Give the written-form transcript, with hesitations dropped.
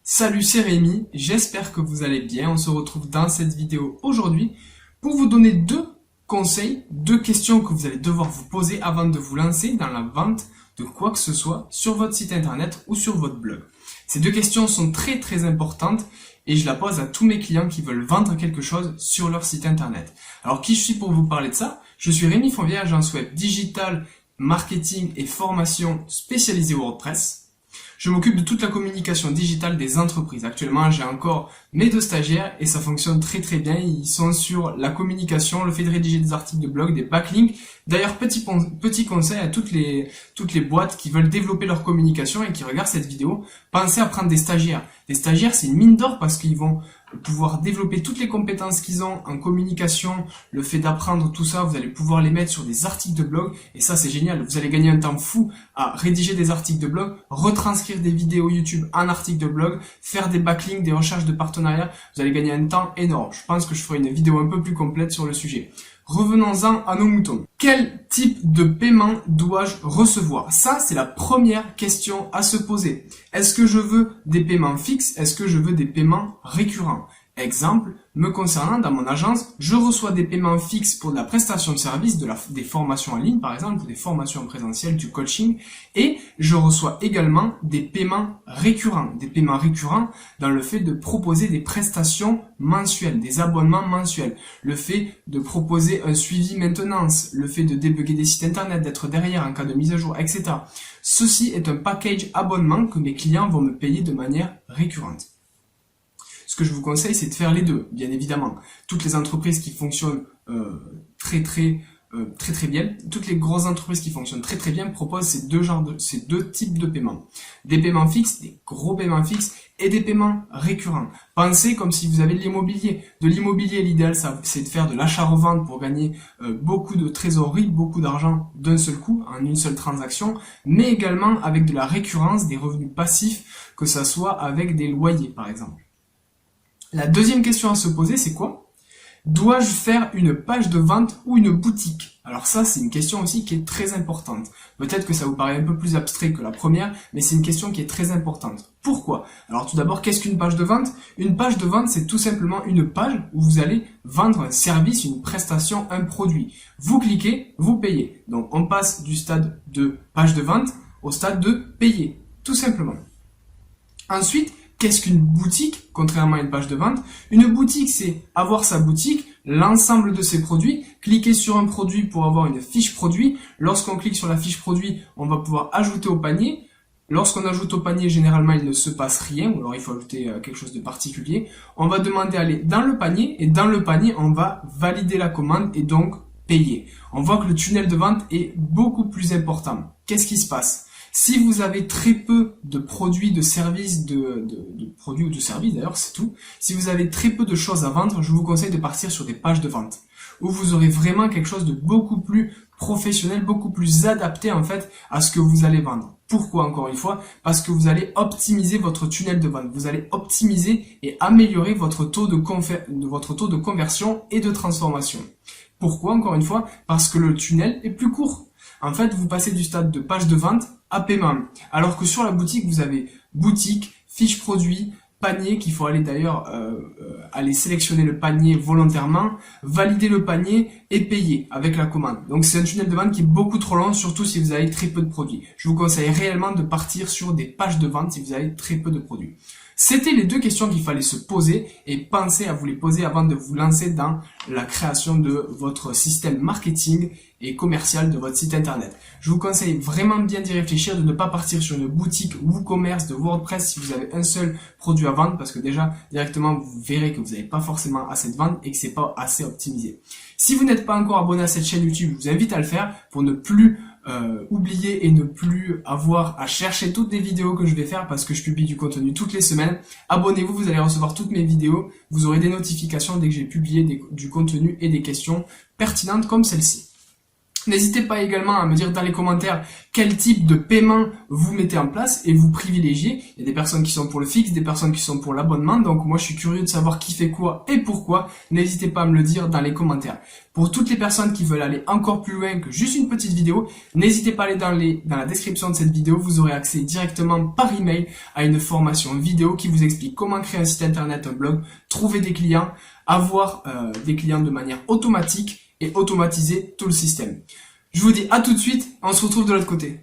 Salut, c'est Rémi, j'espère que vous allez bien. On se retrouve dans cette vidéo aujourd'hui pour vous donner deux conseils, deux questions que vous allez devoir vous poser avant de vous lancer dans la vente de quoi que ce soit sur votre site internet ou sur votre blog. Ces deux questions sont très importantes et je la pose à tous mes clients qui veulent vendre quelque chose sur leur site internet. Alors qui je suis pour vous parler de ça? Je suis Rémi Fonvier, agence web digital, marketing et formation spécialisée WordPress. Je m'occupe de toute la communication digitale des entreprises. Actuellement, j'ai encore mes deux stagiaires et ça fonctionne très bien. Ils sont sur la communication, le fait de rédiger des articles de blog, des backlinks. D'ailleurs, petit conseil à toutes les boîtes qui veulent développer leur communication et qui regardent cette vidéo, pensez à prendre des stagiaires. Des stagiaires, c'est une mine d'or parce qu'ils vont pouvoir développer toutes les compétences qu'ils ont en communication, le fait d'apprendre tout ça, vous allez pouvoir les mettre sur des articles de blog et ça c'est génial, vous allez gagner un temps fou à rédiger des articles de blog, retranscrire des vidéos YouTube en articles de blog, faire des backlinks, des recherches de partenariats, vous allez gagner un temps énorme. Je pense que je ferai une vidéo un peu plus complète sur le sujet. Revenons-en à nos moutons. Quel type de paiement dois-je recevoir? Ça, c'est la première question à se poser. Est-ce que je veux des paiements fixes? Est-ce que je veux des paiements récurrents? Exemple, me concernant, dans mon agence, je reçois des paiements fixes pour de la prestation de service, des formations en ligne par exemple, ou des formations en présentiel, du coaching, et je reçois également des paiements récurrents. Des paiements récurrents dans le fait de proposer des prestations mensuelles, des abonnements mensuels, le fait de proposer un suivi maintenance, le fait de débugger des sites internet, d'être derrière en cas de mise à jour, etc. Ceci est un package abonnement que mes clients vont me payer de manière récurrente. Ce que je vous conseille, c'est de faire les deux, bien évidemment. Toutes les entreprises qui fonctionnent très bien, toutes les grosses entreprises qui fonctionnent très bien proposent ces deux types de paiements. Des paiements fixes, des gros paiements fixes et des paiements récurrents. Pensez comme si vous avez de l'immobilier. De l'immobilier, l'idéal, c'est de faire de l'achat-revente pour gagner beaucoup de trésorerie, beaucoup d'argent d'un seul coup, en une seule transaction, mais également avec de la récurrence, des revenus passifs, que ça soit avec des loyers, par exemple. La deuxième question à se poser, c'est quoi? Dois-je faire une page de vente ou une boutique? Alors ça, c'est une question aussi qui est très importante. Peut-être que ça vous paraît un peu plus abstrait que la première, mais c'est une question qui est très importante. Pourquoi? Alors tout d'abord, qu'est-ce qu'une page de vente? Une page de vente, c'est tout simplement une page où vous allez vendre un service, une prestation, un produit. Vous cliquez, vous payez. Donc on passe du stade de page de vente au stade de payer, tout simplement. Ensuite, qu'est-ce qu'une boutique, contrairement à une page de vente? Une boutique, c'est avoir sa boutique, l'ensemble de ses produits, cliquer sur un produit pour avoir une fiche produit. Lorsqu'on clique sur la fiche produit, on va pouvoir ajouter au panier. Lorsqu'on ajoute au panier, généralement, il ne se passe rien, ou alors il faut ajouter quelque chose de particulier. On va demander à aller dans le panier, et dans le panier, on va valider la commande et donc payer. On voit que le tunnel de vente est beaucoup plus important. Qu'est-ce qui se passe? Si vous avez très peu de produits, de services, de produits ou de services d'ailleurs, c'est tout. Si vous avez très peu de choses à vendre, je vous conseille de partir sur des pages de vente où vous aurez vraiment quelque chose de beaucoup plus professionnel, beaucoup plus adapté en fait à ce que vous allez vendre. Pourquoi encore une fois? Parce que vous allez optimiser votre tunnel de vente. Vous allez optimiser et améliorer votre taux de conversion et de transformation. Pourquoi encore une fois? Parce que le tunnel est plus court. En fait, vous passez du stade de page de vente à paiement. Alors que sur la boutique, vous avez boutique, fiche produit, panier, qu'il faut aller d'ailleurs aller sélectionner le panier volontairement, valider le panier et payer avec la commande. Donc c'est un tunnel de vente qui est beaucoup trop long, surtout si vous avez très peu de produits. Je vous conseille réellement de partir sur des pages de vente si vous avez très peu de produits. C'était les deux questions qu'il fallait se poser et pensez à vous les poser avant de vous lancer dans la création de votre système marketing et commercial de votre site internet. Je vous conseille vraiment bien d'y réfléchir, de ne pas partir sur une boutique ou commerce de WordPress si vous avez un seul produit à vendre parce que déjà directement vous verrez que vous n'avez pas forcément assez de ventes et que c'est pas assez optimisé. Si vous n'êtes pas encore abonné à cette chaîne YouTube, je vous invite à le faire pour ne plus oublier et ne plus avoir à chercher toutes les vidéos que je vais faire parce que je publie du contenu toutes les semaines. Abonnez-vous, vous allez recevoir toutes mes vidéos. Vous aurez des notifications dès que j'ai publié du contenu et des questions pertinentes comme celle-ci. N'hésitez pas également à me dire dans les commentaires quel type de paiement vous mettez en place et vous privilégiez. Il y a des personnes qui sont pour le fixe, des personnes qui sont pour l'abonnement. Donc moi je suis curieux de savoir qui fait quoi et pourquoi. N'hésitez pas à me le dire dans les commentaires. Pour toutes les personnes qui veulent aller encore plus loin que juste une petite vidéo, n'hésitez pas à aller dans la description de cette vidéo. Vous aurez accès directement par email à une formation vidéo qui vous explique comment créer un site internet, un blog, trouver des clients, avoir des clients de manière automatique et automatiser tout le système. Je vous dis à tout de suite, on se retrouve de l'autre côté.